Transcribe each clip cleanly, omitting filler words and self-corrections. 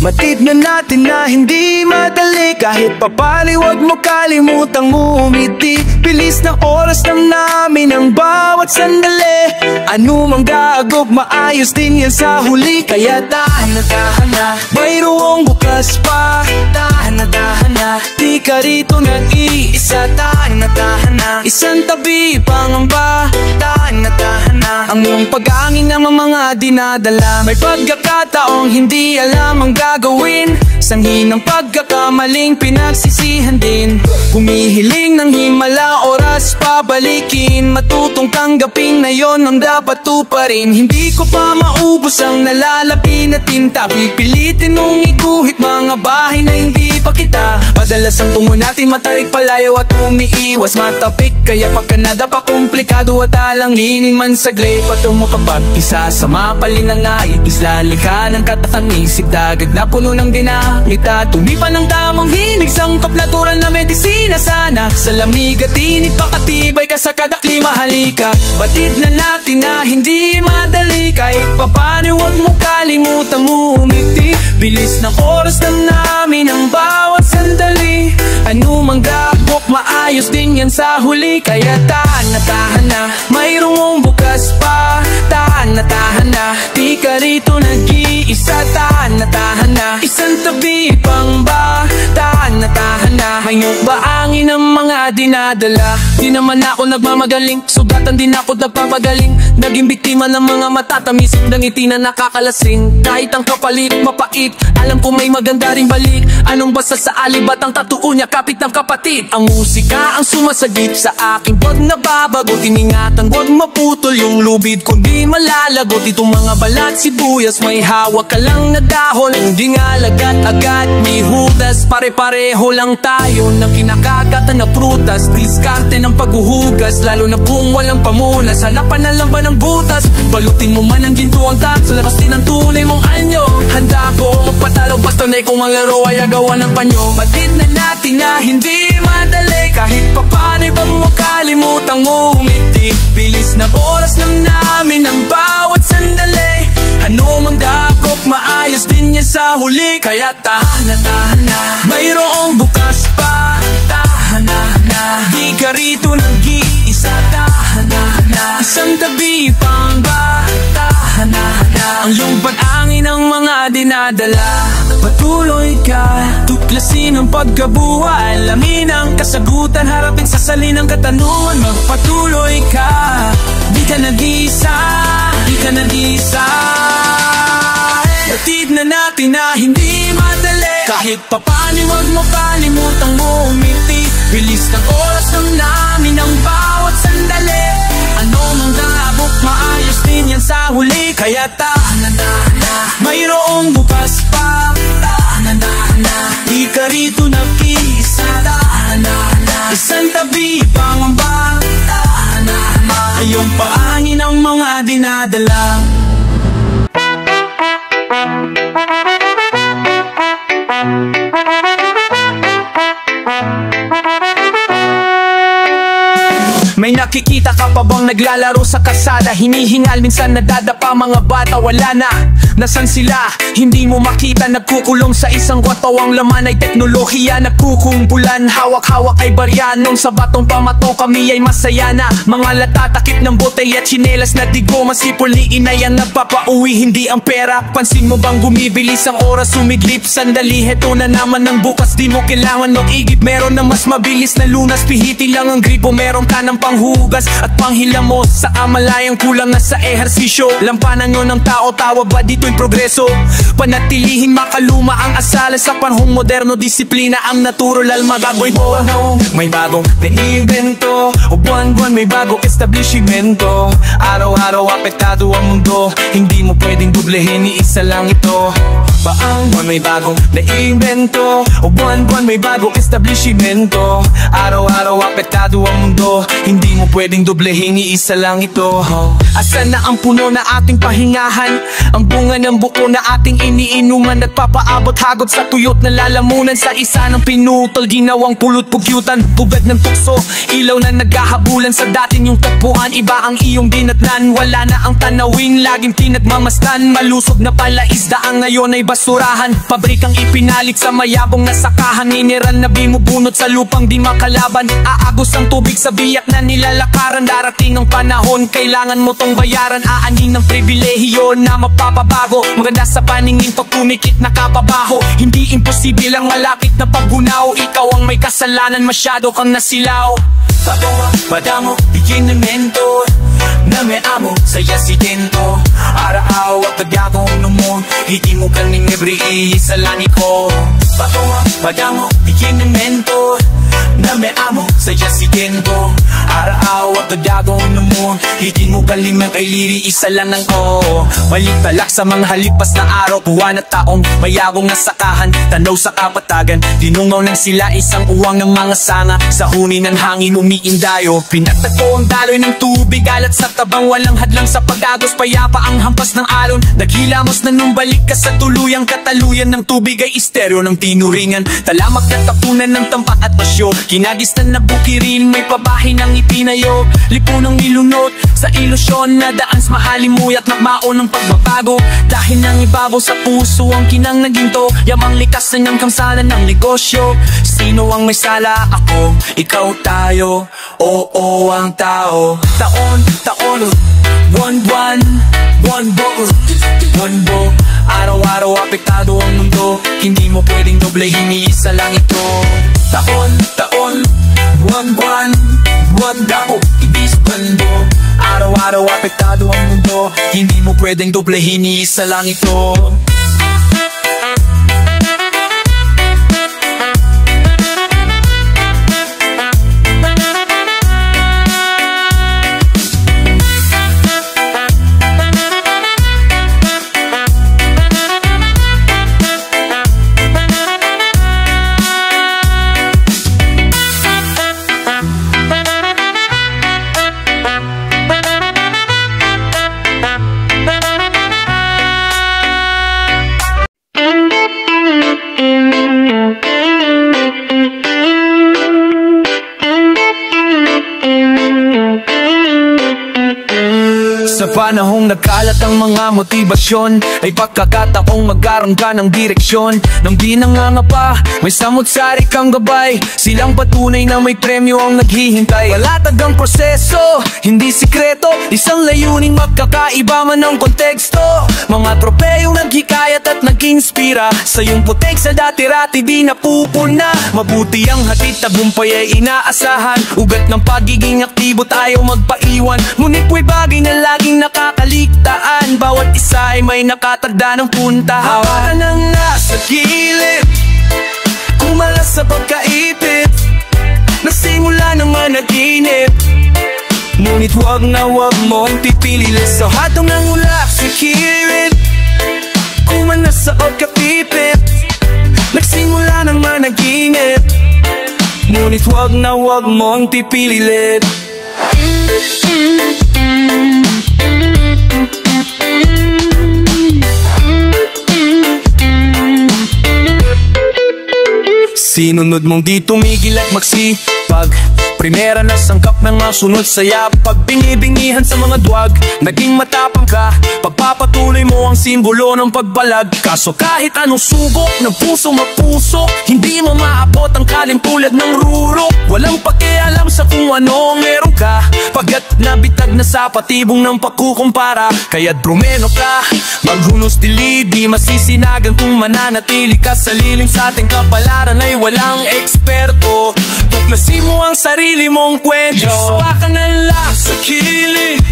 Matid na natin na hindi madali, kahit papali wag mo kalimutang umiti. Bilis ng oras ng namin ang bawat sandali. Ano mang gagawin, maayos din yan sa huli. Kaya dahan na, mayroong bukas pa. Dahan na, di ka rito nag-iisa. Dahan na, isang tabi pangamba. Dahan na, ang iyong pag-aangin ng mga dinadala. May pagkakataong hindi alam ang gagawin, sanhi ng pagkakamaling pinagsisihan din. Humihiling ng himala, oras pabalikin. Matutong tanggapin na yon ang dapat tuparin. Hindi ko pa maubos ang nalalabi na tinta. Pipilitin mong iguhit mga bahay na hindi pa kita. Madalas ang tungo natin matarik palayo at umiiwas matapik. Kaya pagka nadapa komplikado at alanginin man saglit, patungo kapag isa sa mapalin ng naibis. Lalika ng katakanisip, dagat na puno ng dinamita. Tumipa ng damang hinig, sangkap natural na medisina. Sana sa lamig at init pakatibay ka sa kada klima. Halika, batid na natin na hindi madali. Kahit papano huwag mo kalimutang umiti. Bilis ng oras na namin ang bawat sandali. Ano mang gagawin, maayos din yan sa huli. Kaya tahan na, mayroong bukas pa. Tahan na, di ka rito nag-iisa. Tahan na, isang tabi pang ba. Tahan na, ngayong baangin ang mga dinadala. Di naman ako nagmamagaling, sugatan din ako nagpapagaling. Naging biktima ng mga matatamis ng ngiti na nakakalasing. Kahit ang kapalit mapait, alam ko may maganda ring balik. Anong basta sa alibat ang tatuo niya, kapit ng kapatid. Ang musika ang sumasagip sa aking pag nababago. Tiningatan, wag maputol yung lubid, kundi malalagot. Itong mga balat sibuyas, may hawak ka lang na dahon. Hindi nga lagat-agad, may hudas. Pare-pareho lang tayo ng kinakagatan na prutas. Diskarte ng paghuhugas, lalo na kung walang pamunas. Hanapan na lang ba ng butas? Balutin mo man ang ginto ang takso, labas din ang tunay mong anyo. Handa ko magpatalo, basta na kung ang laro ay agawa ng panyo. Batid na natin na hindi madali, kahit papanay bang makalimutan mo umiti. Bilis na oras lang namin ang bawat sandali. Ano mang dakop, maayos din yan sa huli. Kaya tahan na, mayroong bukas pa. Tahan na, di ka rito nag-iisa. Tahan na, isang tabi pang ba. Tahan na, ang iyong pag-angin ng mga dinadala. Patuloy ka, tuklasin ang pagkabuhay. Alamin ang kasagutan, harapin sa salin ng katanungan. Magpatuloy ka, di ka nag-iisa. Di ka nag-iisa. Batid na natin na hindi madali, kahit papani wag mo kalimutang umiti. Bilis ng oras ng namin ang bawat sandali. Ano mang gabok, maayos din yan sa huli. Kaya tahan na, mayroong bukas pa. Tahan na, di ka rito nag-iisa. Tahan na, isang tabi pang ba. Tahan na, ayong paangin ang mga dinadala. May nakikita ka pa bang naglalaro sa kalsada? Hinihingal, minsan nadadapa, mga bata wala na. Nasaan sila? Hindi mo makita. Nagkukulong sa isang kwarto, ang laman ay teknolohiya. Nagkukumpulan, hawak-hawak ay barya. Nung sa batong pamato kami ay masaya na. Mga latatakip ng botella at tsinelas na digo. Masipuliin na yan nagpapauwi, hindi ang pera. Pansin mo bang bumibilis ang oras, sumidlip? Sandali, heto na naman ng bukas. Di mo kailangan mag-igip, meron na mas mabilis na lunas. Pihiti lang ang gripo, meron ka ng panghugas at panghilamos. Sa amalayang kulang na sa ehersisyo. Lampanan nyo ng tao, tawa ba dito'y progreso? Panatilihin makaluma ang asala sa panahong moderno. Disiplina ang natural, magagoy mo. May bagong naimbento, o buwan-buwan may bagong establishmento. Araw-araw apektado ang mundo, hindi mo pwedeng dublehin, iisa lang ito. Buwan may bagong naimbento, o buwan-buwan may bagong establishmento. Araw-araw apektado ang mundo, hindi mo pwedeng dublehin. doblehin, iisa lang ito. Asan na ang puno na ating pahingahan? Ang bunga ng buko na ating iniinuman, nagpapaabot hagod sa tuyot na lalamunan. Sa isa ng pinutol, ginawang pulot-pugyutan. Bugad ng tukso, ilaw na naghahabulan. Sa dating yung tagpuan, iba ang iyong dinatnan. Wala na ang tanawin, laging pinagmamastan. Malusog na pala isda ang ngayon ay basurahan. Pabrikang ipinalit sa mayabong na sakahan. Mineral na bumubunot sa lupang di makalaban. Aagos ang tubig sa biyak na nilalakaran. Darating ang panahon, kailangan mo tong bayaran. Aanin ng pribilehiyo na mapapabago. Maganda sa paningin pag pumikit na kapabaho. Hindi imposible ang malapit na pagbunaw. Ikaw ang may kasalanan, masyado kang nasilaw. Tabawa, padamo, ikinimento na may amo, saya si Tento. Araw at tagyagong numon, hindi mo kaning ebri sa langit ko. Tabawa, padamo, ikinimento na may amo, saya si Tento. Araw at tagyagong numon, hindi mo kalimang kay liri, isa lang ng ko. Balik-talak sa mga halipas na araw, buwan at taong mayagong nasakahan. Tanaw sa kapatagan, dinungaw ng sila isang uwang ng mga sanga. Sa huni ng hangin umiindayo, pinagtagpo ang daloy ng tubig. Alat sa tabang, walang hadlang sa pag-agos. Payapa ang hampas ng alon, naghilamos na nung balik ka sa tuluyang kataluyan ng tubig ay isteryo ng tinuringan. Talamak na tapunan ng tampak at pasyo, kinagistan na bukirin, may pabahay ng ipinayo. Lipunang nilunot sa ilusyon na daans mahalimuyat na maon ng pagbabago. Dahil nang ibabaw sa puso ang kinang naginto, yamang likas na niyang kamsalan ng negosyo. Sino ang may sala? Ako, ikaw, tayo, oo ang tao. Taon, buwan-buwan, buwan-bo. Araw-araw apektado ang mundo, hindi mo pwedeng doblehin, iisa lang ito. Taon, buwan-buwan, buwan-dako, ibis bando. Araw-araw apektado ang mundo, hindi mo pwedeng doblehin, iisa lang ito. Sa panahong nagkalat ang mga motibasyon, ay pagkakataong magkaroon ka ng direksyon. Nang di nangangapa, may samot-sari kang gabay. Silang patunay na may premyo ang naghihintay. Malatag ang proseso, hindi sikreto. Isang layuning magkakaiba man ang konteksto. Mga tropeyong naghikayat at nag-inspira. Sa iyong putek sa dati-rati di napupuna. Mabuti ang hatid, tagumpay ay inaasahan. Ugat ng pagiging aktibo tayo magpaiwan. Ngunit po'y bagay na laging nakakaligtaan. Bawat isa ay may nakatagda ng puntahan. Hawakan ang nasa gilid, kumalas sa pagkaipit. Nasimula ng managinip, ngunit wag na wag mong pipililit. Sa hatong ng ulap sa kirit, kumalas sa pagkapipit. Nagsimula ng managinip, ngunit wag na wag mong pipililit. Sinunod mong di tumigil at magsipag. Primera na sangkap ng mga sunod saya. Pag binibingihan sa mga duwag, naging matapang ka. Pagpapatuloy mo ang simbolo ng pagbalag. Kaso kahit anong subok ng puso mapuso, hindi mo maabot ang kalimpulad ng ruro. Walang pakialam sa kung ano meron ka, pagkat nabitag na sa patibong ng pagkukumpara. Kaya't brumeno ka, maghunos dilid, di masisinagan kung mananatili ka sa lilim. Sa ating kapalaran ay walang eksperto. Tuklasin mo ang sarili mong kwento. Iswa ka na lang sa kilid,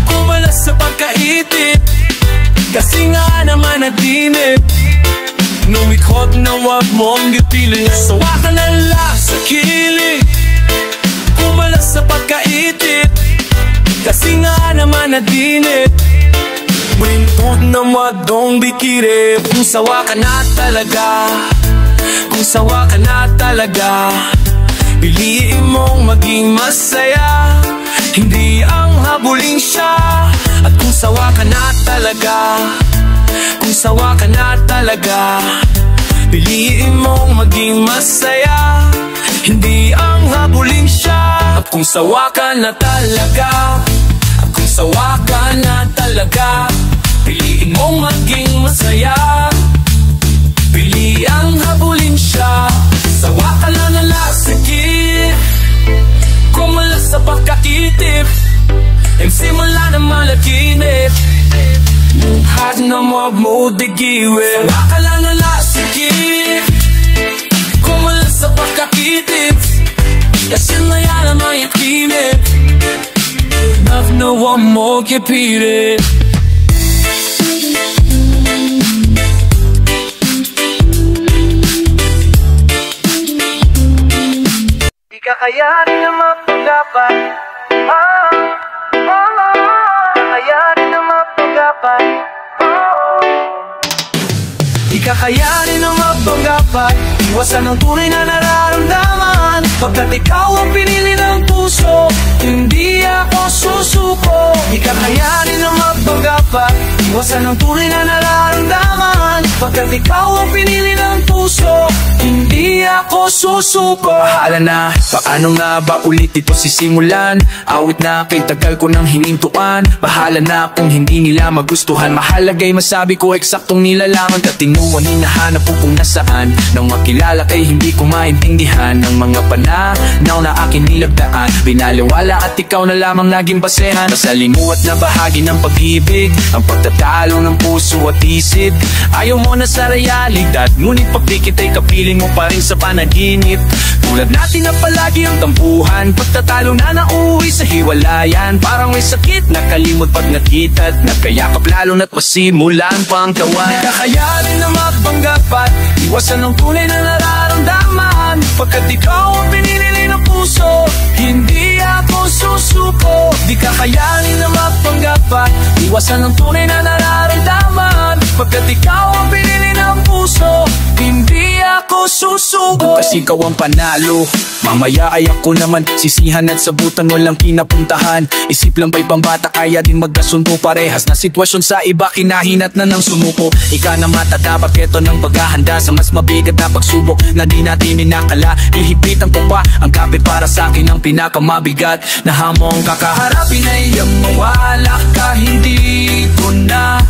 kumalas sa pagkaitip. Kasi nga naman naginip, ngunit wag na wag mong gipilit. Iswa ka na lang sa kilid, kumalas sa pagkaitip. Kasi nga naman naginip, ngunit wag na wag mong bikirip. Kung sawa ka na talaga, kung sawa ka na talaga, piliin mong maging masaya. habulin siya. At kung sawa ka na talaga, kung sawa ka na talaga, piliin mong maging masaya, hindi ang habulin siya. At kung sawa ka na talaga, at kung sawa ka na talaga, piliin mong maging masaya, pili ang habulin siya. Sawa ka na nalasakit, kumala sa pagkakitip, simula na malakinip, kahit na wag mo digiwin. Sawa ka na nalasakit, kumala sa pagkakitip, kasi na yan ang mayakinip, love na wag mo kipilit. Di kakayanin na mapaglaban, kakayanin na mapaglaban, di kakayanin na mapaglaban. Iwasan ang tunay na nararamdaman, pagkat ikaw ang pinili ng puso, hindi ako susuko. Di kakayanin na mapaglaban, iwasan ang tunay na nararamdaman, pagkat ikaw ang pinili ng puso, hindi ako susuko. Bahala na, paano nga ba ulit ito sisimulan? Awit na kay tagal ko nang hinintuan. Bahala na kung hindi nila magustuhan, mahalagay masabi ko eksaktong nilalangan. Dating mo ang hinahanap ko kung nasaan, nang makilala kay hindi ko maintindihan ng mga pananaw na akin nilagdaan. Binaliwala at ikaw na lamang naging basehan, nasalimuot na bahagi ng pag-ibig, ang pagtatalo ng puso at isip. Ayaw mo na sa realidad, ngunit pagdikit ay kapiling mo pa rin sa panaginip. Tulad natin na palagi ang tampuhan, pagtatalo na nauwi sa hiwalayan. Parang may sakit na kalimot pag nakita at nagkayakap, lalo na't masimulan pa ang tawan. Di kakayanin na mapanggapat, iwasan ang tunay na nararamdaman, pagkat ikaw ang pinili ng puso, hindi ako susuko. Di kakayanin na mapanggapat, iwasan ang tunay na nararamdaman, pagkat ikaw ang pinili ng puso, hindi ako susuko. Kasi ikaw ang panalo, mamaya ay ako naman sisihan at sabutan walang pinapuntahan. Isip lang ba'y pambata, kaya din magkasundo, parehas na sitwasyon sa iba, kinahinat na ng sumuko. Ika na matatapak, eto ng paghahanda sa mas mabigat na pagsubok na di natin inakala. Ihipitan ko pa ang kapit, para sa akin ang pinakamabigat na hamong kakaharapin ay ang mawala ka. Hindi ko na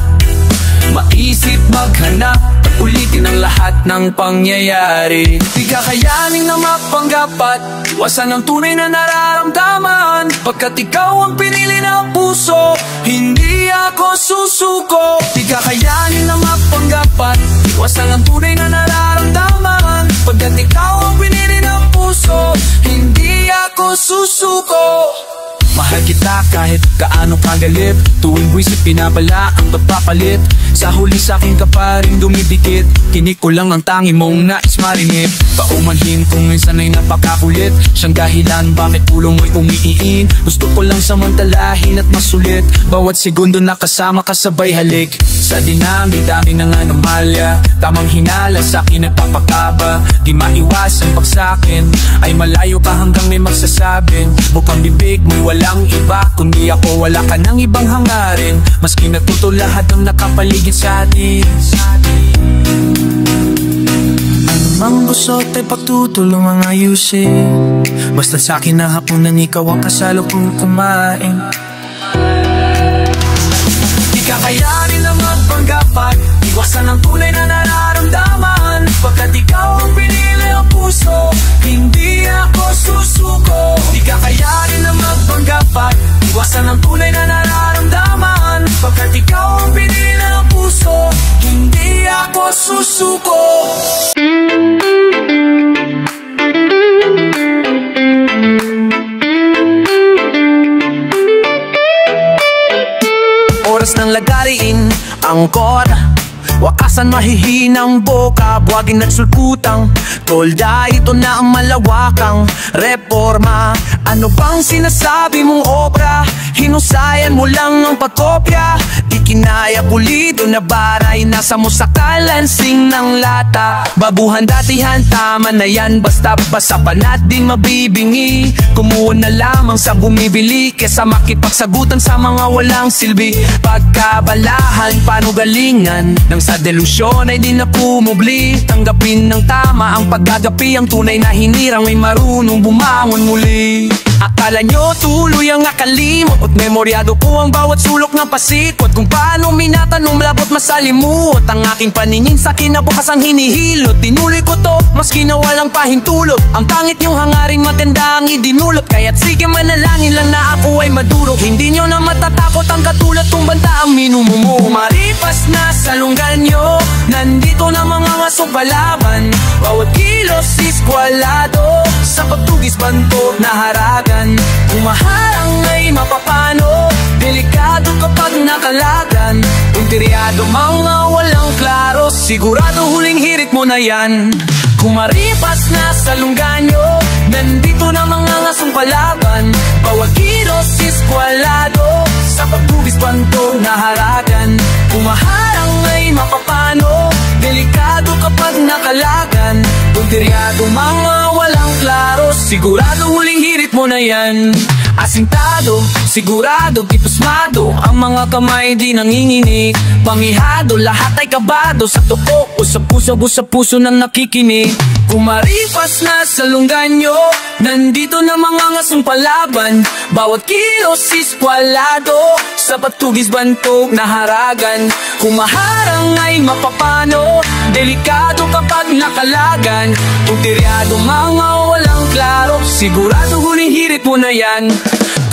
maisip maghanap, ulitin ang lahat ng pangyayari. Di kakayanin na mapanggapat, iwasan ang tunay na nararamdaman, pagkat ikaw ang pinili ng puso, hindi ako susuko. Di kakayanin na mapanggapat, iwasan ang tunay na nararamdaman, pagkat ikaw ang pinili ng puso, hindi ako susuko. Mahal kita kahit gaano kagalit, tuwing buwisit pinapala ang pagpapalit. Sa huli sa'kin ka pa rin dumidikit, kinig ko lang ang tangi mong nais marinip. Paumanhin kung minsan ay napakakulit, siyang dahilan bakit ulo mo'y umiiin. Gusto ko lang samantalahin at masulit, bawat segundo na kasama kasabay halik. Sa dinami-dami ng anomalya, tamang hinala sa'kin nagpapakaba. Di maiwasan pag sa'kin ay malayo ka hanggang may magsasabing, bukang bibig mo'y walang iba kundi ako, wala ka ng ibang hangarin, maski natuto lahat ng nakapaligid sa atin. Anumang gusot ay pagtutulong ang ayusin, basta sa'kin na hapunan ikaw ang kasalo kong kumain. Di kakayanin na magpanggapat, iwasan ang tunay na nararamdaman, pagkat ikaw ang pinili ang puso, hindi ako susuko. Di kakayanin na magpanggapat, iwasan ang tunay na nararamdaman, pagkat ikaw ang pinili ang puso, hindi ako susuko. Oras ng lagarin ang kor, wakasan mahihinang boka, buwagin at sulputang tolda, ito na ang malawakang reforma. Ano bang sinasabi mong obra? Hinusayan mo lang ang pagkopya, di kinaya pulido na baray, nasa musakalan sing ng lata. Babuhan datihan, tama na yan, basta basa pa natin mabibingi. Kumuha na lamang sa bumibili kesa makipagsagutan sa mga walang silbi. Pagkabalahan, panugalingan nang sa delusyon ay di na pumubli. Tanggapin ng tama ang paggagapi, ang tunay na hinirang may marunong bumangon muli. Akala nyo tuloy ang akalimot at memoryado ko ang bawat sulok ng pasikot. Kung paano minatanong labot masalimuot ang aking paningin sa kinabukasang hinihilot. Tinuloy ko to maski na walang pahintulot, ang pangit yung hangaring maganda ang idinulot. Kaya't sige manalangin lang na ako ay madurog, hindi nyo na matatakot ang katulad kong banta ang minumumo. Maripas na sa lunggan nyo, nandito na mga ngasong palaban. Bawat kilos iskwalado, sa pagtugis banto na haragan. Umaharang ay mapapano, delikado kapag nakalagan. Puntiryado mga walang klaro, sigurado huling hirit mo na yan. Kumaripas na sa lunggan nyo, nandito na mga ngasong palaban. Bawat kilos iskwalado, sa pagtugis banto na haragan. Umaharang ay mapapano, delikado kapag nakalagan. Puntiryado mga walang klaro, sigurado huling hirit mo na yan. Asintado, sigurado, itusmado, ang mga kamay di nanginginig. Pangihado, lahat ay kabado, sa toko o sa puso ng nakikinig. Kumaripas na sa lunggan nyo, nandito na mga ngasong palaban. Bawat kilos iskwalado, sa patugis bantog na haragan. Kumaharang ay mapapano, delikado kapag nakalagan. Puntiryado mga walang klaro, sigurado huling hirit mo na yan.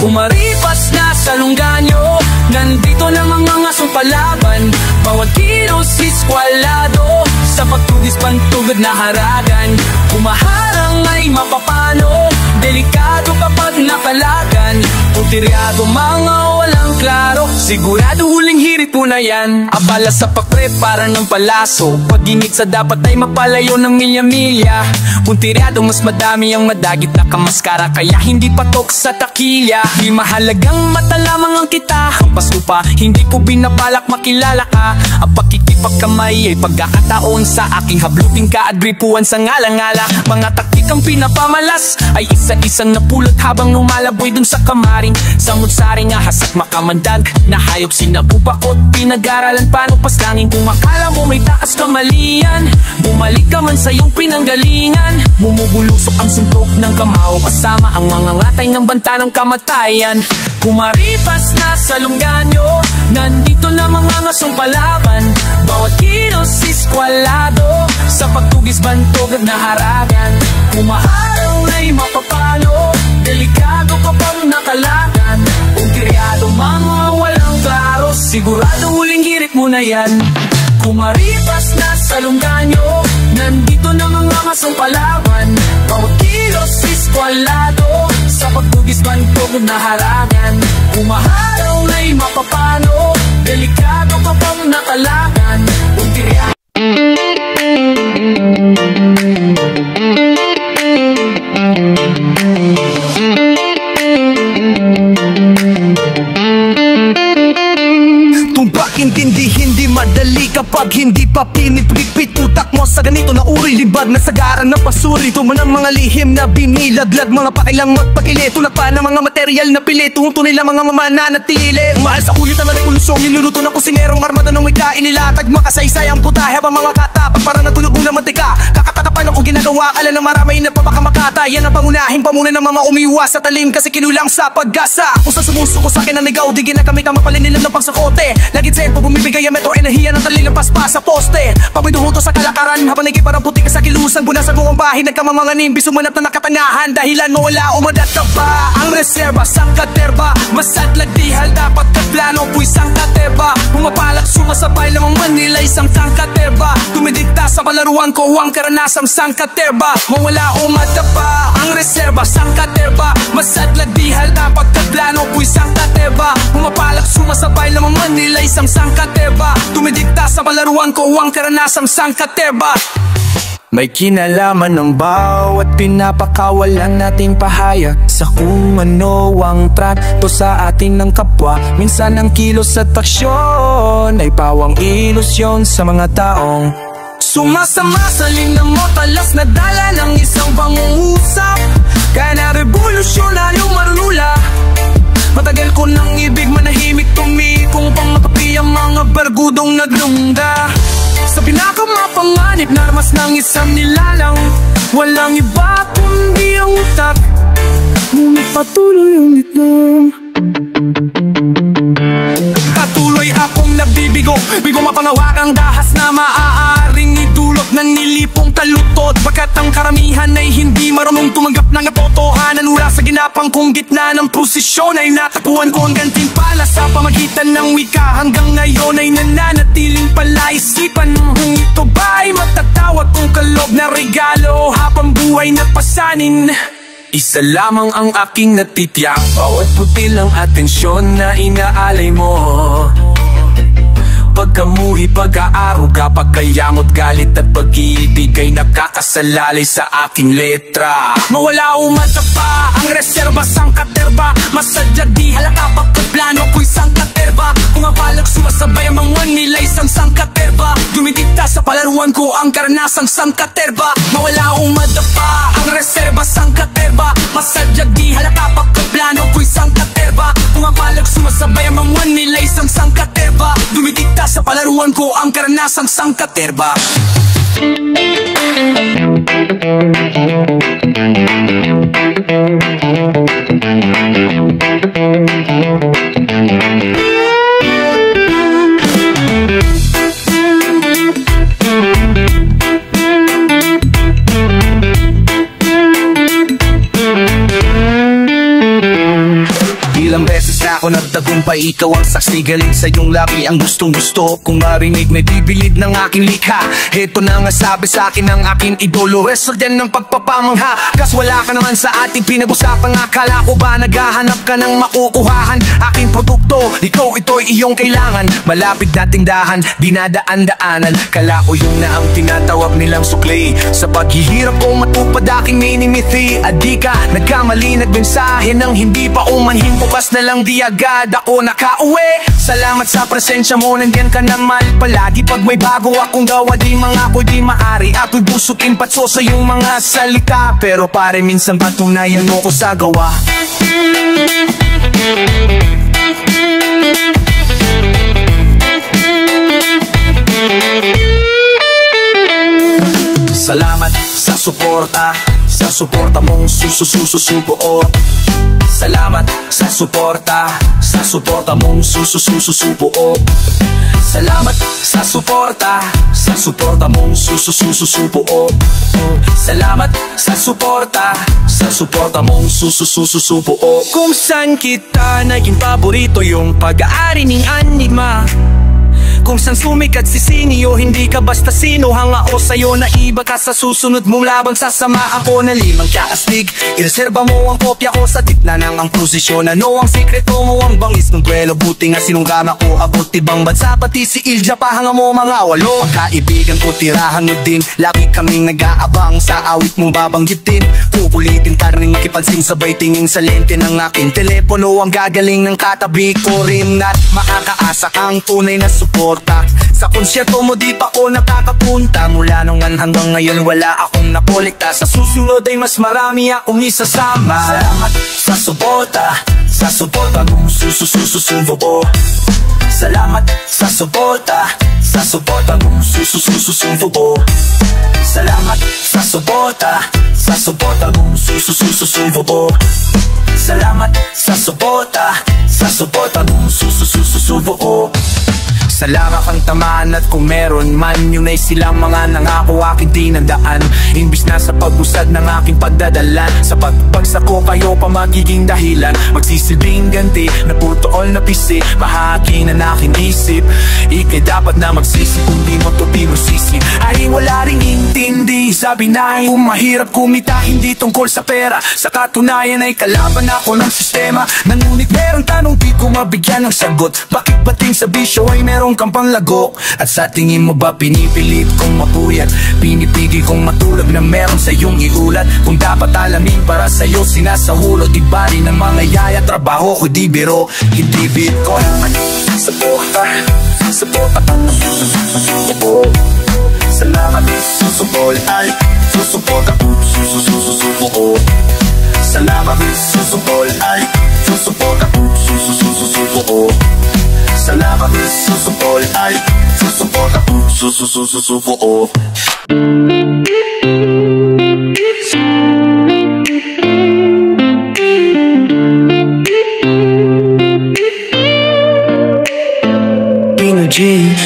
Kumaripas na sa lunggan nyo, nandito na mga ngasong palaban. Bawat kilos iskwalado, sa pagtugis pantugad na haragan. Kumaharang ay mapapano, delikado kapag nakalagan. Puntiryado mga walang klaro, sigurado huling hirit mo na yan. Abala sa pakprepara ng palaso, pag-ingit sa dapat ay mapalayo ng milya-milya. Puntiryado mas madami ang madagit na kamaskara, kaya hindi patok sa takilya. Di mahalagang mata lamang ang kita, hampas ko pa, hindi ko binabalak makilala ka. Ang pakikipagkamay ay pagkakataon sa aking hablutin ka at gripuan sa ngala-ngala. Mga taktikang pinapamalas ay isa-isang napulot habang lumalaboy dun sa kamaring. Samut-saring ahas at makamandag na hayop sinabupakot, pinag-aralan paano paslangin. Kung akala mo may taas kamalian, bumalik ka man sa iyong pinanggalingan. Bumubulusok ang suntok ng kamao, kasama ang mga ngatay ng banta ng kamatayan. Kumaripas na sa lunggan nyo, nandito na mga ngasong palaban. Bawat kilos iskwalado, sa pagtugis bantog na haragan. Kumaharang ay mapapano, delikado kapag nakalagan. Puntiryado mga walang klaro, sigurado huling hirit mo na yan. Kumaripas na sa lunggan nyo, nandito na mga ngasong palaban. Bawat kilos iskwalado, sa pagtugis bantog na haragan. Kumaharaw ay mapapano, delikado kapag nakalagan. Puntiryado tumbak, hindi madali kapag hindi pa pinipipit utak mo sa ganito na uri. Libag na sagaran na pasuri, tuman ang mga lihim na binilaglag. Mga pakilang magpakili, tulad pa ng mga material na pili. Tunay lang mga mamananatili, umahal sa kulit ang revolusyon. Niluluto ng kusinerong armada ng wika, inilatag makasaysay ang putahe habang mga katapag para natulog ng mantika. Kakatakapan ako ginagawa, kala ng maramay na papakamakata. Yan ang pangunahing pamunan ng mga umiwas sa talim, kasi kinulang sa pag-asa. Kung sa sumusuko sa akin ang ligaw, di ginakamit ang mapalinilang ng pagsakote. Lagit sa po bumibigay ang metro enerhiya ng talilang paspas sa poste. Pabiduhuto sa kalakaran, habang naging parang puti ka sa kilusan. Bunasan mo ang bahay, nagkamamanganim, bisumanap na nakatangahan. Dahilan mo wala umadat ka ba? Ang reserba, sang katerba, masadlag dihal, dapat kaplano, puwisang katerba. Pumapalak, sumasabay lamang Manila, isang sangkaterba. Tumidikta sa palaruan ko, ang karanasang sangkaterba. Mawala umadat pa. Ang reserba, sang katerba, masadlag dihal, dapat kaplano, puwisang katerba. Pumapalak, sumasabay lamang Manila, isang sangkaterba. Tumidikta sa palaruan ko, ang karanasang sangkaterba. May kinalaman ng bawat pinapakawalan nating pahayag sa kung ano ang trato sa atin ng kapwa. Minsan ang kilos at aksyon ay pawang ilusyon sa mga taong sumasama sa linang mo, talas na dala ng isang pangungusap. Kaya na revolusyonaryo marulula. Matagal ko nang ibig manahimik, tumikong pang matapi ang mga bargudong nagdungga. Sa pinakamapanganib na mas ng isang nilalang, walang iba kundi ang utak, ngunit patuloy ang litong. Patuloy akong nagbibigo, bigo mapangawakang dahas na maaaring idulot ng nilipong talutod. Pagkat ang karamihan ay hindi marunong tumanggap ng katotohanan. Mula sa ginapang kong gitna ng prosesyon ay natapuan ko ang gantimpala sa pamagitan ng wika. Hanggang ngayon ay nananatiling palaisipan, ito ba ay matatawag kong kaloob na regalo habang buhay na pasanin? Isa lamang ang aking natitiyak, bawat putil ang atensyon na inaalay mo. Pagkamuhi, pag-aaruga, pagkayamot, galit at pag-iibig ay nakakasalalay sa aking letra. Mawala umatapa ang reserba sang katerba, masadya di halata pagkaplano ko'y sang katerba. Kung ang palag sumasabay ang mga nilay sang katerba, dumidikta sa palaruan ko ang karanasang sang katerba. Mawala umatapa ang reserba sang katerba, masadya di halata pagkaplano ko'y sang katerba. Kung ang palag sumasabay ang mga nilay sang katerba, dumidikta sa palaruan ko ang karanasang sangkaterba. Ilang beses na ako nagtagumpay, ikaw ang saksi, galing sa iyong labi ang gustong gusto kung marinig, may bibilid ng aking likha. Heto na nga sabi sa akin ng aking idolo, wrestle din ng pagpapamangha. Kas wala ka naman sa ating pinag-usapang, akala ko ba naghahanap ka ng makukuhahan? Aking produkto, ikaw ito'y iyong kailangan. Malapit na tindahan, dinadaan-daanan, kala ko yung na ang tinatawag nilang sukli. Sa paghihirap ko matupad aking minimithi, adika, nagkamali, nagmensahe ng hindi pa umanhin. Bukas na lang di agad ako nakauwi. Salamat sa presensya mo, nandiyan ka naman palagi. Pag may bago akong gawa, di mga ko di maari ako'y busukin patso sa iyong mga salita. Pero pare, minsan patunayan mo ko sa gawa. Salamat sa suporta, sa suporta mong susususubuo. Salamat sa suporta, sa suporta mong susususubuo. Salamat sa suporta, sa suporta mong susususubuo. Salamat sa suporta, sa suporta mong susususubuo. Kung saan kita naging paborito, yung pag-aari ng anima. Kung saan sumikat si Sinio, hindi ka basta sino. Hanga o sa'yo na iba ka sa susunod mong labang. Sasama ako na limang kaastig, ireserba mo ang kopya ko sa gitna ng ang posisyon. Ano ang sikreto mo, ang bangis ng duelo? Buti nga sinunggama ko, abot ibang bansa, pati si Ilja pa hanga mo mga walo. Ang kaibigan ko tirahan mo din, lagi kaming nag-aabang sa awit mong babanggitin. Kukulitin ka rin makipansin, sabay tingin sa lente ng aking telepono. Ang gagaling ng katabi ko rin at makakaasa kang tunay na support. Sa konsyerto mo di pa ako nakakapunta, mula nung hanggang ngayon wala akong nakolekta. Sa susunod ay mas marami akong isasama. Salamat sa suporta, sa suporta mong susususubuo. Salamat sa suporta, sa suporta mong susususubuo. Salamat sa suporta, sa suporta mong susususubuo. Salamat sa suporta, sa suporta mong susususubuo. Salamat ang tamaan at kung meron man, yun ay silang mga nangako aking tinandaan. Imbis na sa pagbusad ng aking pagdadalan, sa pagbagsak ko kayo pa magiging dahilan. Magsisilbing ganti, naputuol na pisi, mahagi na aking isip. Ika'y dapat na magsisi, kung di mo to di mo sisi. Ay wala ring intindi, sabi na kung mahirap kumita, hindi tungkol sa pera. Sa katunayan ay kalaban ako ng sistema. Ngunit merong tanong di ko mabigyan ng sagot, bakit ba pagdating sa bisyo ay meron kang panlago. At sa tingin mo ba pinipilit kong mapuyat, pinipigil kong matulog na meron sa iyong iulat? Kung dapat alamin para sa'yo sinasahulot, di bali ng mga yaya, trabaho ko di biro, hindi bitcoin. Susuporta, susuporta, salamat, susupol ay susuporta, susuporta. Salamat, susupol ay susuporta, susuporta. Salamat, susupol ay susuporta, susuporta.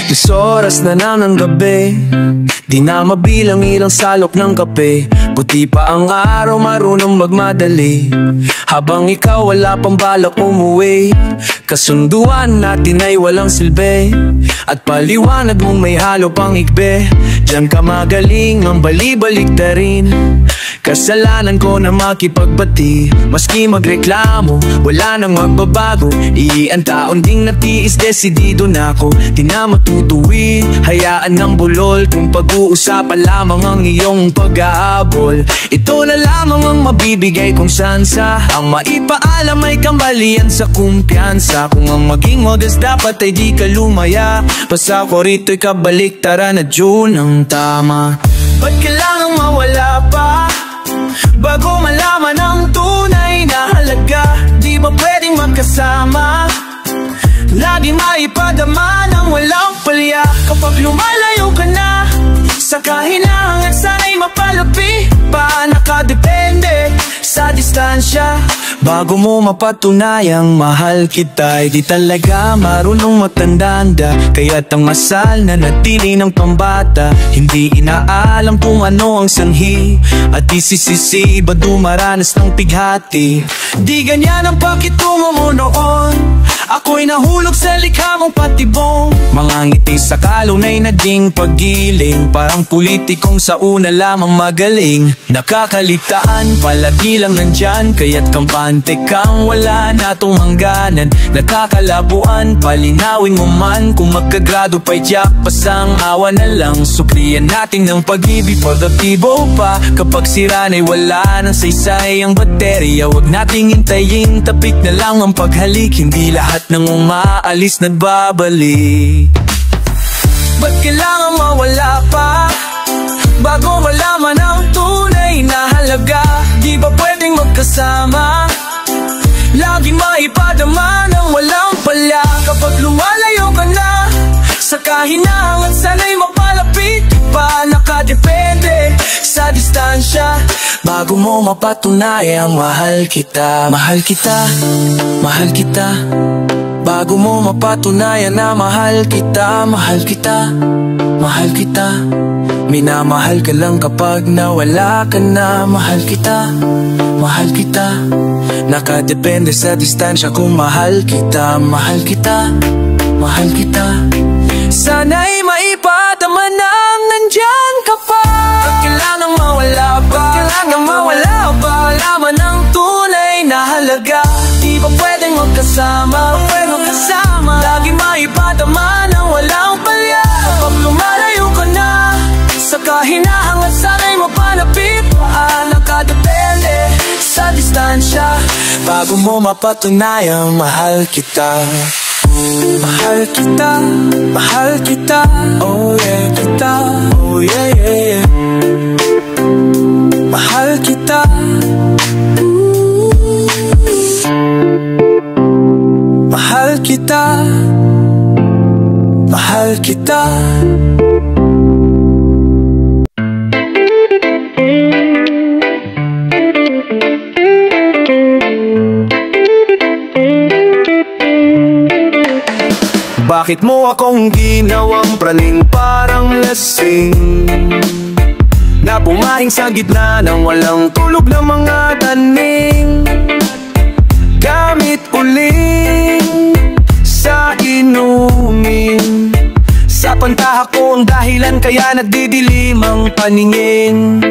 Dis oras na ng gabi, di na mabilang ilang salok ng kape. Buti pa ang araw marunong magmadali, habang ikaw wala pang balak umuwi. Kasunduan natin ay walang silbi, at paliwanag mong may halo pang igbe. Diyan ka magaling ang balibalik na rin. Kasalanan ko na makipagbati, maski magreklamo wala nang magbabago. Iyan taon ding natiis, desidido na ako, di na matutuwi. Hayaan ng bulol kung pag-uusapan lamang ang iyong pag-aabol. Ito na lamang ang mabibigay kong sansa, ang maipaalam ay kambalian sa kumpiyansa. Kung ang maging wagas dapat ay di ka lumaya, basta ko rito'y kabaliktaran na June ang tama. Ba't kailangang mawala pa bago malaman ang tunay na halaga? Di ba pwedeng magkasama, lagi maipadama ng walang palya? Kapag lumalayo ka na sa kahinangan, sana'y mapalapi pa. Nakadepende sa distansya, bago mo mapatunayang mahal kita. Di talaga marunong matandanda, kaya't ang asal na natili ng pambata. Hindi inaalam kung ano ang sanhi, at isisisi ba dumaranas ng pighati. Di ganyan ang pakitungo mo noon, ako'y nahulog sa likha mong patibong. Mga ngiti sa kalunay naging paggiling, parang politikong sa una lamang magaling. Nakakaligtaan palagi lang nandyan, kaya't kampante kang wala na tong hangganan. Nakakalabuan, palinawin mo man, kung magkagrado pa'y jack, pasang awa na lang. Suklian natin ng pag-ibig, produktibo pa. Kapag sira na'y wala nang saysay ang baterya, huwag nating hintayin, tapik na lang ang paghalik. Hindi lahat ng umaalis nagbabalik. Ba't kailangan mawala pa bago malaman ang tunay na halaga? Di ba pwedeng magkasama, laging maipadama ng walang palya? Kapag lumalayo ka na sa kahinangan, sana'y mapalapit pa. Nakadepende sa distansya, bago mo mapatunayang mahal kita. Mahal kita, mahal kita, bago mo mapatunayan na mahal kita. Mahal kita, mahal kita, minamahal ka lang kapag nawala ka na. Mahal kita, mahal kita, nakadepende sa distansya kung mahal kita. Mahal kita, mahal kita, sana'y maipadama nang nandyan ka pa. Ba't kailangang mawala pa, kailangang mawala pa, laman ng tunay na halaga? Di ba pwedeng magkasama, pwedeng magkasama, lagi maipadama ng walang palya? Kapag lumalayo ka na sa kahinangan, sana'y mapalapit pa. Nakadepende sa distansya, bago mo mapatunayang mahal kita. Mahal kita, mahal kita, oh yeah kita, oh yeah yeah yeah. Mahal kita, mahal kita, mahal kita. Bakit mo akong ginawang praning parang lasing, na pumahing sa gitna ng walang tulog ng mga taning? Gamit uling sa inumin, sa pantaha ko ang dahilan kaya nagdidilim ang paningin.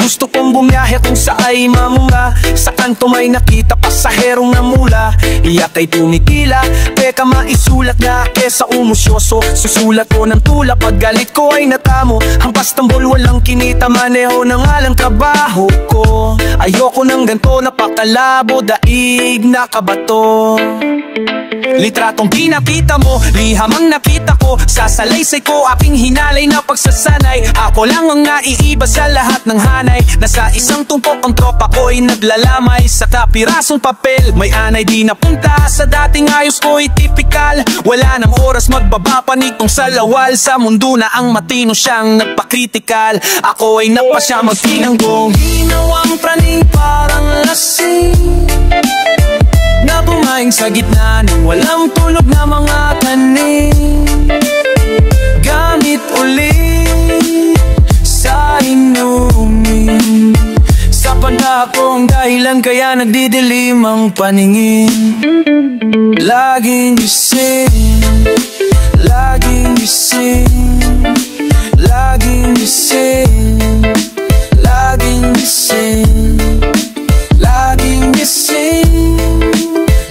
Gusto kong bumiyahe kung sa'y mamunga, sa kanto may nakita pasaherong namula. Iyak ay tumikila, teka maisulat nga kesa umusyoso. Susulat ko ng tula pag galit ko ay natamo. Hampas tambol walang kinita, maneho na nga lang trabaho ko. Ayoko ng ganto, napakalabo, daig na kabato. Litratong di nakita mo, liham ang nakita ko. Sasalaysay ko aking hinalay na pagsasanay. Ako lang ang naiiba sa lahat ng hanay. Nasa isang tumpok ang tropa ko'y naglalamay. Sa kapirasong papel, may anay di napunta. Sa dating ayos ko'y tipikal. Wala nang oras magbaba panikong sa lawal. Sa mundo na ang matino siyang nagpakritikal. Ako ay napasya magtinanggong. Ginawang praning parang lasing na bumaing sa gitna ng walang tulog na mga tanim. Gamit ulit sa inumin. Sa panda kong dahilan kaya nagdidilim ang paningin. Laging gising, laging gising, laging gising, laging gising, laging gising,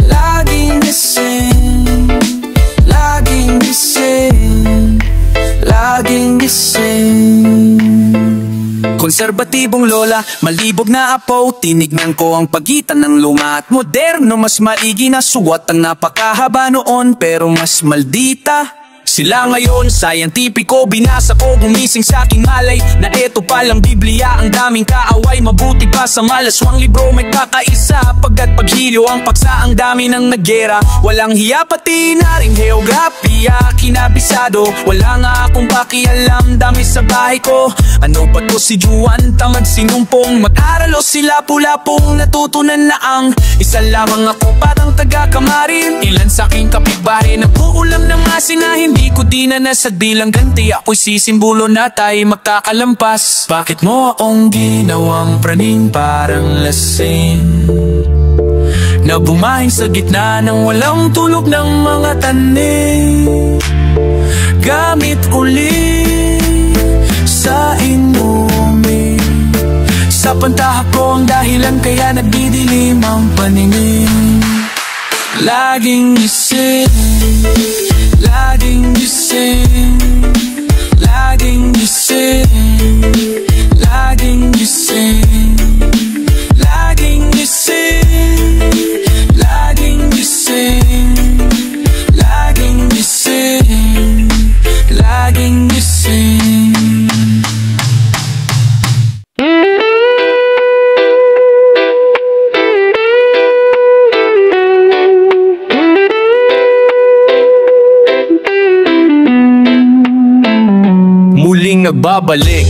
laging gising, laging gising, laging gising. Konserbatibong lola, malibog na apo. Tinignan ko ang pagitan ng luma at moderno. Mas maigi na suwat ang napakahaba noon, pero mas maldita sila ngayon. Scientifico, binasa ko, gumising sa aking malay na eto palang Biblia, ang daming kaaway. Mabuti pa sa malaswang libro may kakaisa. Pagkat paghilyo ang paksa, ang dami ng naggera. Walang hiya pati na rin geografiya, kinabisado. Wala nga akong pakialam, dami sa bahay ko. Ano ba to si Juan, tamad sinumpong. Mag-aral o sila pula pong natutunan na ang isa lamang ako parang taga-kamarin. Ilan sa aking kapitbahay nag-uulam ng asin na hindi ko di na nasad bilang ganti. Ako'y sisimbolo na tayo magkakalampas. Bakit mo akong ginawang praning parang lasing na bumahin sa gitna ng walang tulog ng mga tanim. Gamit ulit sa inumin. Sa pantaha ko ang dahilan kaya nagdidilim ang paningin. Laging gising, laging gising, laging gising, laging gising, laging gising, laging gising, laging gising, laging gising. Nagbabalik,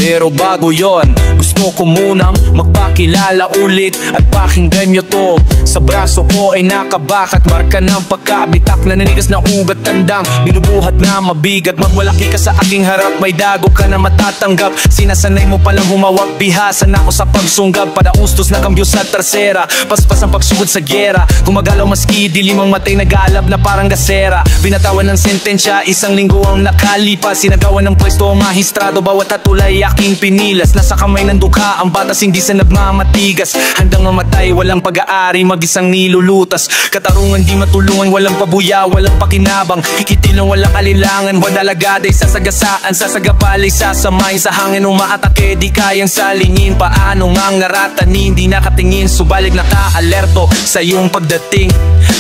pero bago yon, gusto ko munang magpakilala ulit at pakinggan nyo to. Sa braso ko ay nakabakat, marka ng pagkabitak na nanigas na ugat tandang binubuhat na mabigat. Magwalaki ka sa aking harap, may dago ka na matatanggap. Sinasanay mo palang humawak, bihasan ako sa pagsunggab. Padaustos na kambyo sa tersera, paspas ang pagsugod sa gera. Gumagalaw maski dilim ang matay, nag-aalab na parang gasera. Binatawan ng sentensya, isang linggo ang nakalipas. Sinagawan ng pwesto ang mahistrado, bawat hatulay aking pinilas. Nasa kamay ng dukha ang batas, hindi sa nagmamatigas. Handang mamatay, walang pag-aari, mag-isang nilulutas. Katarungan di matulungan, walang pabuya, walang pakinabang. Kikitilang walang alilangan, wadalagaday sa sagasaan. Sa sagapalay, sasamay sa hangin, umaatake, di kayang salingin. Paano nga ngaratanin, di nakatingin. Subalig naka-alerto sa iyong pagdating.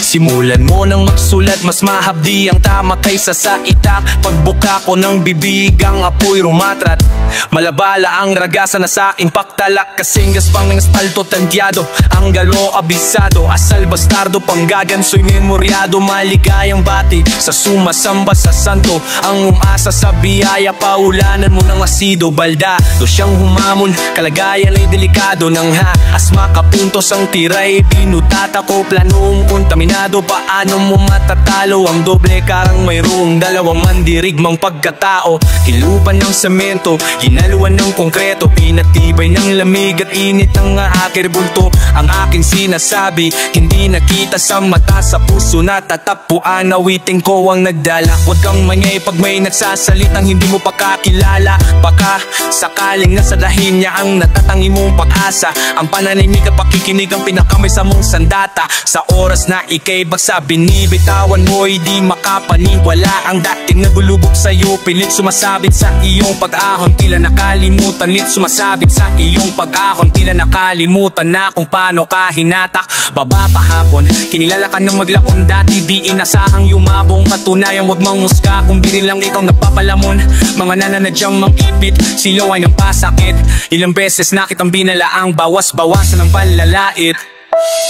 Simulan mo nang magsulat, mas mahabdi ang tama kaysa sa itak. Pagbuka ko ng bibig, ang apoy rumatrat. Malabala ang ragasan na sa aking paktalak. Kasing gaspang ng espalto tantyado, ang galo abisado. Asal bastardo, panggagansoy memoryado. Maligayang bati sa sumasamba sa santo. Ang umasa sa biyaya, paulanan mo ng asido. Baldado siyang humamon, kalagayan ay delikado. Nang haas makapuntos ang tiray, binutata ko planong kontaminado. Paano mo matatalo ang doble karang mayroong dalawang mandirigmang pagkatao. Hilupan ng semento, ginaluan ng konkreto. Pinatibay ng lamig at init ng aking bulto. Ang aking sinasabi, hindi nakita sa mata, sa puso natatapuan. Awitin ko ang nagdala. Huwag kang mangay pag may nagsasalitang hindi mo pakakilala. Baka sakaling nasa dahin niya ang natatangi mong pag-asa. Ang pananimig at pakikinig ang pinakamay sa mong sandata. Sa oras na ika'y bagsa, binibitawan mo'y di makapaniwala. Ang dating nagulubog sa'yo, pilit sumasabit sa iyong pag-ahon. Tila nakalimutan, lit sumasabit sa iyong pag-ahon. Tila nakalimutan na kung paano ka hinatak. Baba pahapon, kinilala ka ng maglakon dati, di inasahang yumabong. Katunayan wag mangusga kung binilang ikaw napapalamon. Mga nananadyang mangipit, silaw ay ng pasakit. Ilang beses na kitang binalaang bawas-bawasan ng panlalait.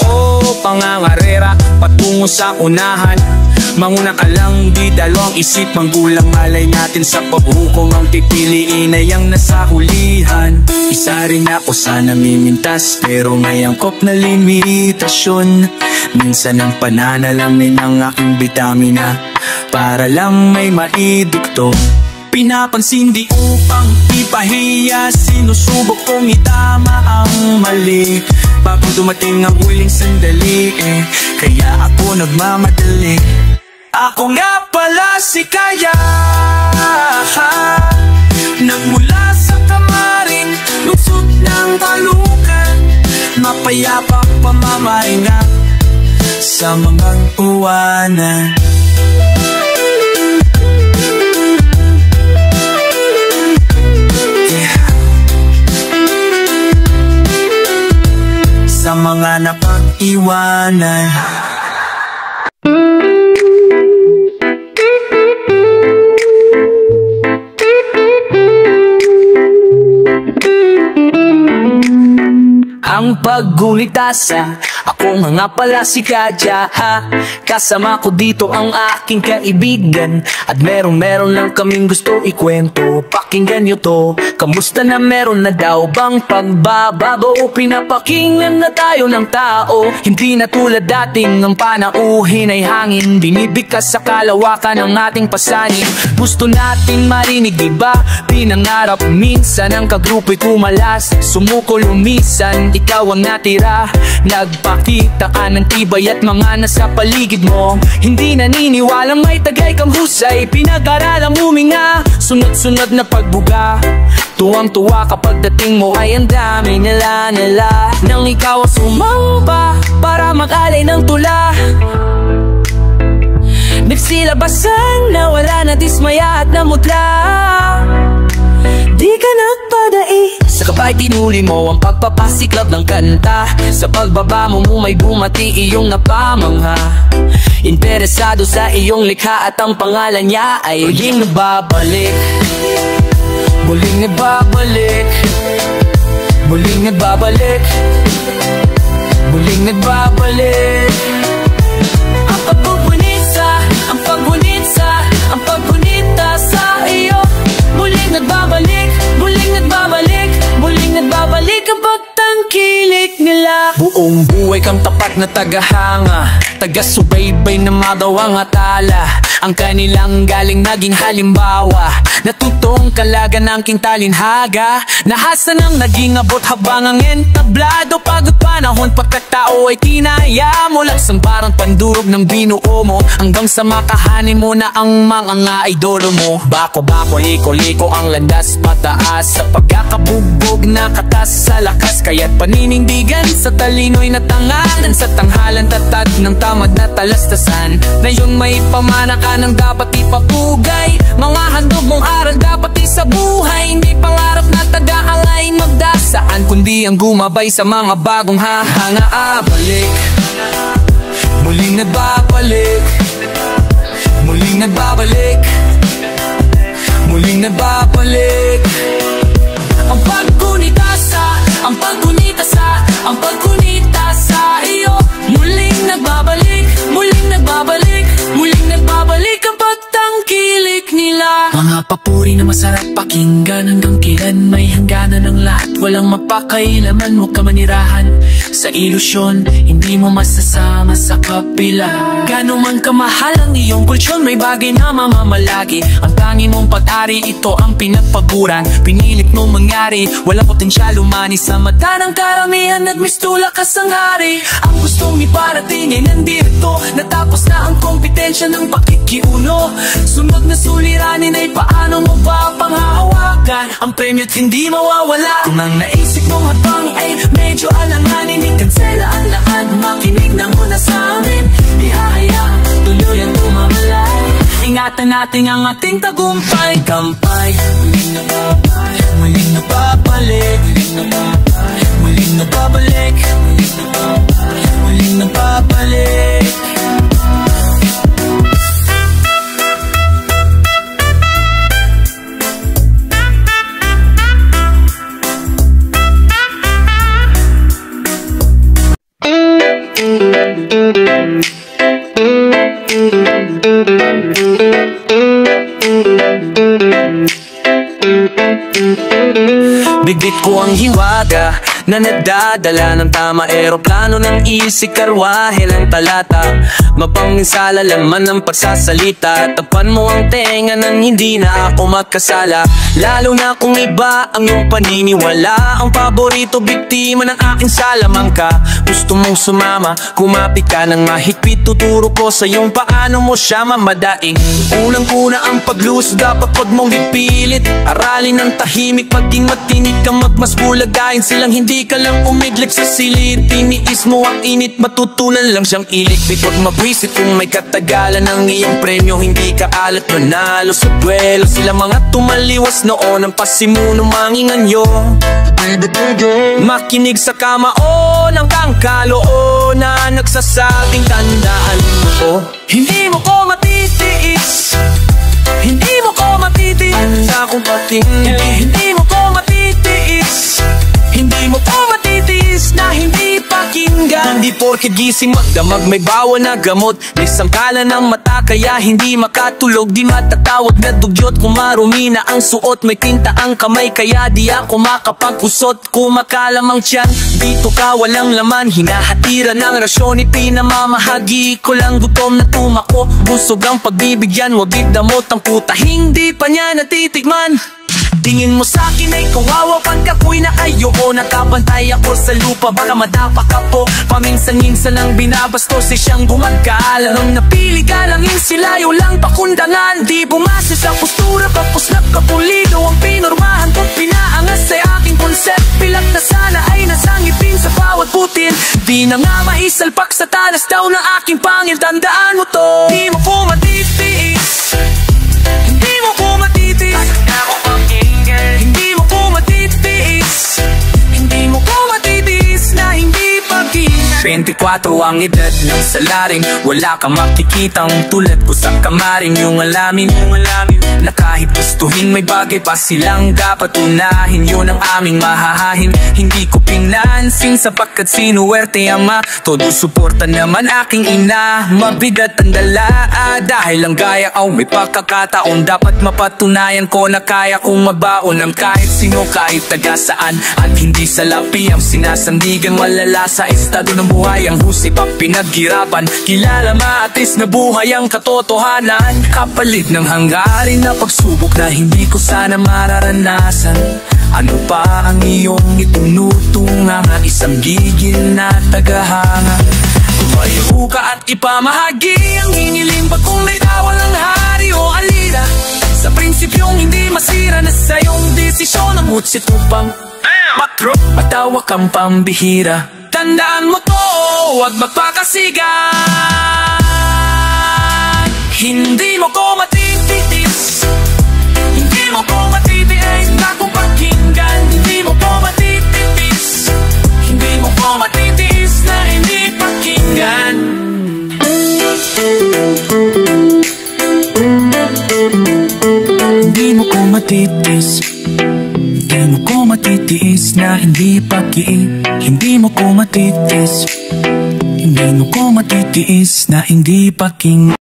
Oh, pangangarera, patungo sa unahan. Manguna ka lang, di dalawang isip. Manggulang malay natin sa paghukom. Ang pipiliin ay ang nasa hulihan. Isa rin ako sa namimintas, pero may angkop na limitasyon. Minsan ang pananalamin ng aking bitamina, para lang may maidikto. Pinapansin di upang ipahiya, sinusubok kong itama ang mali. Bago dumating ang huling sandali, kaya ako nagmamadali. Ako nga pala si Kaya, nagmula sa kamaring luksod ng balukan. Mapayapa pamamahinga sa mga uwanan. Sa mga napag-iwanan. Ang paggunitasa, ako nga pala si Kadya, kasama ko dito ang aking kaibigan. At meron lang kaming gusto ikwento. Pakinggan nyo to, kamusta na meron na daw bang pagbabago? Pinapakinggan na tayo ng tao, hindi na tulad dating ng panauhin ay hangin. Binibigkas sa kalawakan ng ating pasanin. Gusto natin marinig, diba? Pinangarap minsan ang kagrupo'y kumalas, sumuko lumisan. Ikaw ang natira, nagpakita ka ng tibay at mga nasa paligid mo. Hindi naniniwalang may tagay kang husay, pinag-aralang huminga, sunod-sunod na pagbuga. Tuwang-tuwa kapag dating mo ay ang dami nila nang ikaw ang sumamba para mag-alay ng tula. Nagsilabasan na wala na dismaya at namutla. Di ka nagpadai, sa kabay tinuli mo ang pagpapasiklab ng kanta. Sa pagbaba mo may bumati iyong napamangha. Interesado sa iyong likha at ang pangalan niya ay muling nagbabalik. Muling nagbabalik. Muling nagbabalik. Muling nagbabalik. Ang pagbubunisa, ang paggunita, ang paggunita sa iyo. Muling nagbabalik, muling nagbabalik, muling nagbabalik ang pagtangkilik nila. Buong buhay kang tapat na tagahanga, taga-subaybay na madaw ang atala. Ang kanilang galing naging halimbawa, natutong kalaga ng king talinhaga. Nahasa nang naging abot habang ang entablado. Pagod panahon pagkatao ay kinaya mo. Laksang parang pandurog ng binuo mo, hanggang sa makahanin mo na ang mga idolo mo. Bako-bako, liko-liko ang landas pataas, sa pagkakabugbog na katas sa lakas. Kaya't paninindigan sa talino'y natanganan, sa tanghalan tatad ng tamad na talastasan. Na yung may pamana ka nang dapat ipapugay, mga handog mong aral dapat isabuhay. Hindi pangarap na taga-alay magdasaan, kundi ang gumabay sa mga bagong hahanga. Balik, muling nagbabalik. Muling nagbabalik. Muling nagbabalik. Ang paggunita sa, ang paggunita sa, ang paggunita sa iyo. Muling nagbabalik, muling nagbabalik, muling nagbabalik ang pagtangkilik nila. Mga papuri na masarap pakinggan, hanggang kailan may hangganan ng lahat. Walang mapakailaman, huwag ka manirahan sa ilusyon, hindi mo masasama sa kapila. Gano'n man kamahal ang iyong kulsyon, may bagay na mamamalagi. Ang tangi mong pag-ari, ito ang pinagpaguran. Pinilit mong mangyari, walang potensyal umani. Sa mata ng karamihan, nagmistula ka sang hari. Ang gustong iparating ay nandito, natapos na ang kompetensya ng pakikiuno. Sunod na suliranin ay paano mo ba panghahawakan? Ang premyo't hindi mawawala. Kung ang naisip mong habang ay medyo alanganin, ikansela ang lahat, makinig na muna sa amin. Ingatan natin ang ating tagumpay. Kampay, muling nababalik, muling nababalik, muling nababalik. Bigit ko ang hiwaga na nagdadala ng tama, eroplano ng isik, karwahe ng talata. Mapanginsala laman ng pagsasalita, tapan mo ang tenga nang hindi na ako magkasala. Lalo na kung iba ang iyong paniniwala, ang paborito biktima ng aking salamangka. Gusto mong sumama, kumapit ka ng mahigpit, tuturo ko sa iyong paano mo siya mamadaing. Unang-una ang pagluso, dapat pag mong ipilit, aralin ng tahimik, maging matinig kang magmasbulagayin silang hindi ka lang umidlik sa silid. Tiniis mo ang init, matutunan lang siyang ilikpit. Huwag mabwisit kung may katagalan ng iyong premyo, hindi ka alat manalo sa duelo. Sila mga tumaliwas noon ang pasimuno manginganyo. Makinig sa kamao ng kangkaloo na nagsasabing tandaan mo ko. Hindi mo ko matitiis, hindi mo ko matitiis sa akong patingin. Hindi mo ko matitiis, hindi mo ko matitiis na hindi pakinggan. Hindi porke gising magdamag may bawa na gamot, may sangkala ng mata kaya hindi makatulog. Di matatawag na dugyot kung marumi na ang suot, may tinta ang kamay kaya di ako makapag-usot. Kumakalam ang tiyan, dito ka walang laman, hinahatiran ng rasyon, ipinamamahagi ko lang gutom na tumako. Busog ang pagbibigyan, wag idamot ang puta, hindi pa niya natitikman. Tingin mo sa'kin ay kawawa, pagkako'y nakayo, nakabantay ako sa lupa, baka madapak ako. Paminsan-minsan ang binabastos ay siyang gumagala. Nung napili ka lang yung silayo lang pakundangan, di bumasa sa postura, papuslap ka pulido. Ang pinormahan ko't pinaangas ay aking konsept, pilak na sana ay nasangipin sa bawat putin. Di na nga maisalpak sa talas daw ng aking pangil, tandaan mo to. Di mo ko matitiis, hindi mo ko matitiis, hindi mo ko matitiis, hindi mo ko matitiis na hindi pagkina. 24 ang edad ng salaring, wala kang makikitang tulad ko sa kamaring. Yung alamin na kahit gustuhin may bagay pa silang dapat unahin, yun ang aming mahahahin. Hindi ko pinansin sapagkat sinuwerte ama, todo suporta naman aking ina. Mabigat ang dala dahil lang gaya o may pagkakataon, dapat mapatunayan ko na kaya kong mabaon ang kahit sino, kahit taga saan. At hindi sa lapi ang sinasandigan, malala sa estado ng buhay ang husay pa pinaghirapan. Kilala maatis na buhay ang katotohanan, kapalit ng hanggarin na pagsubok na hindi ko sana mararanasan. Ano pa ang iyong itinutunga, isang gigil na tagahanga? Tumayo ka at ipamahagi ang hiniling pag kung may tawal ng hari o alila. Sa prinsipyong hindi masira na sa iyong desisyon, ang utsit upang matawa kang pambihira. Tandaan mo to, huwag magpakasigan. Hindi mo ko matitiis, hindi mo ko matitiis na kung pakinggan. Hindi mo ko matitiis, hindi mo ko matitiis na hindi pakinggan. Hindi mo ko matitiis, hindi mo ko matitiis na hindi pakinggan. Hindi mo ko matitiis, hindi mo ko matitiis na hindi pakinggan.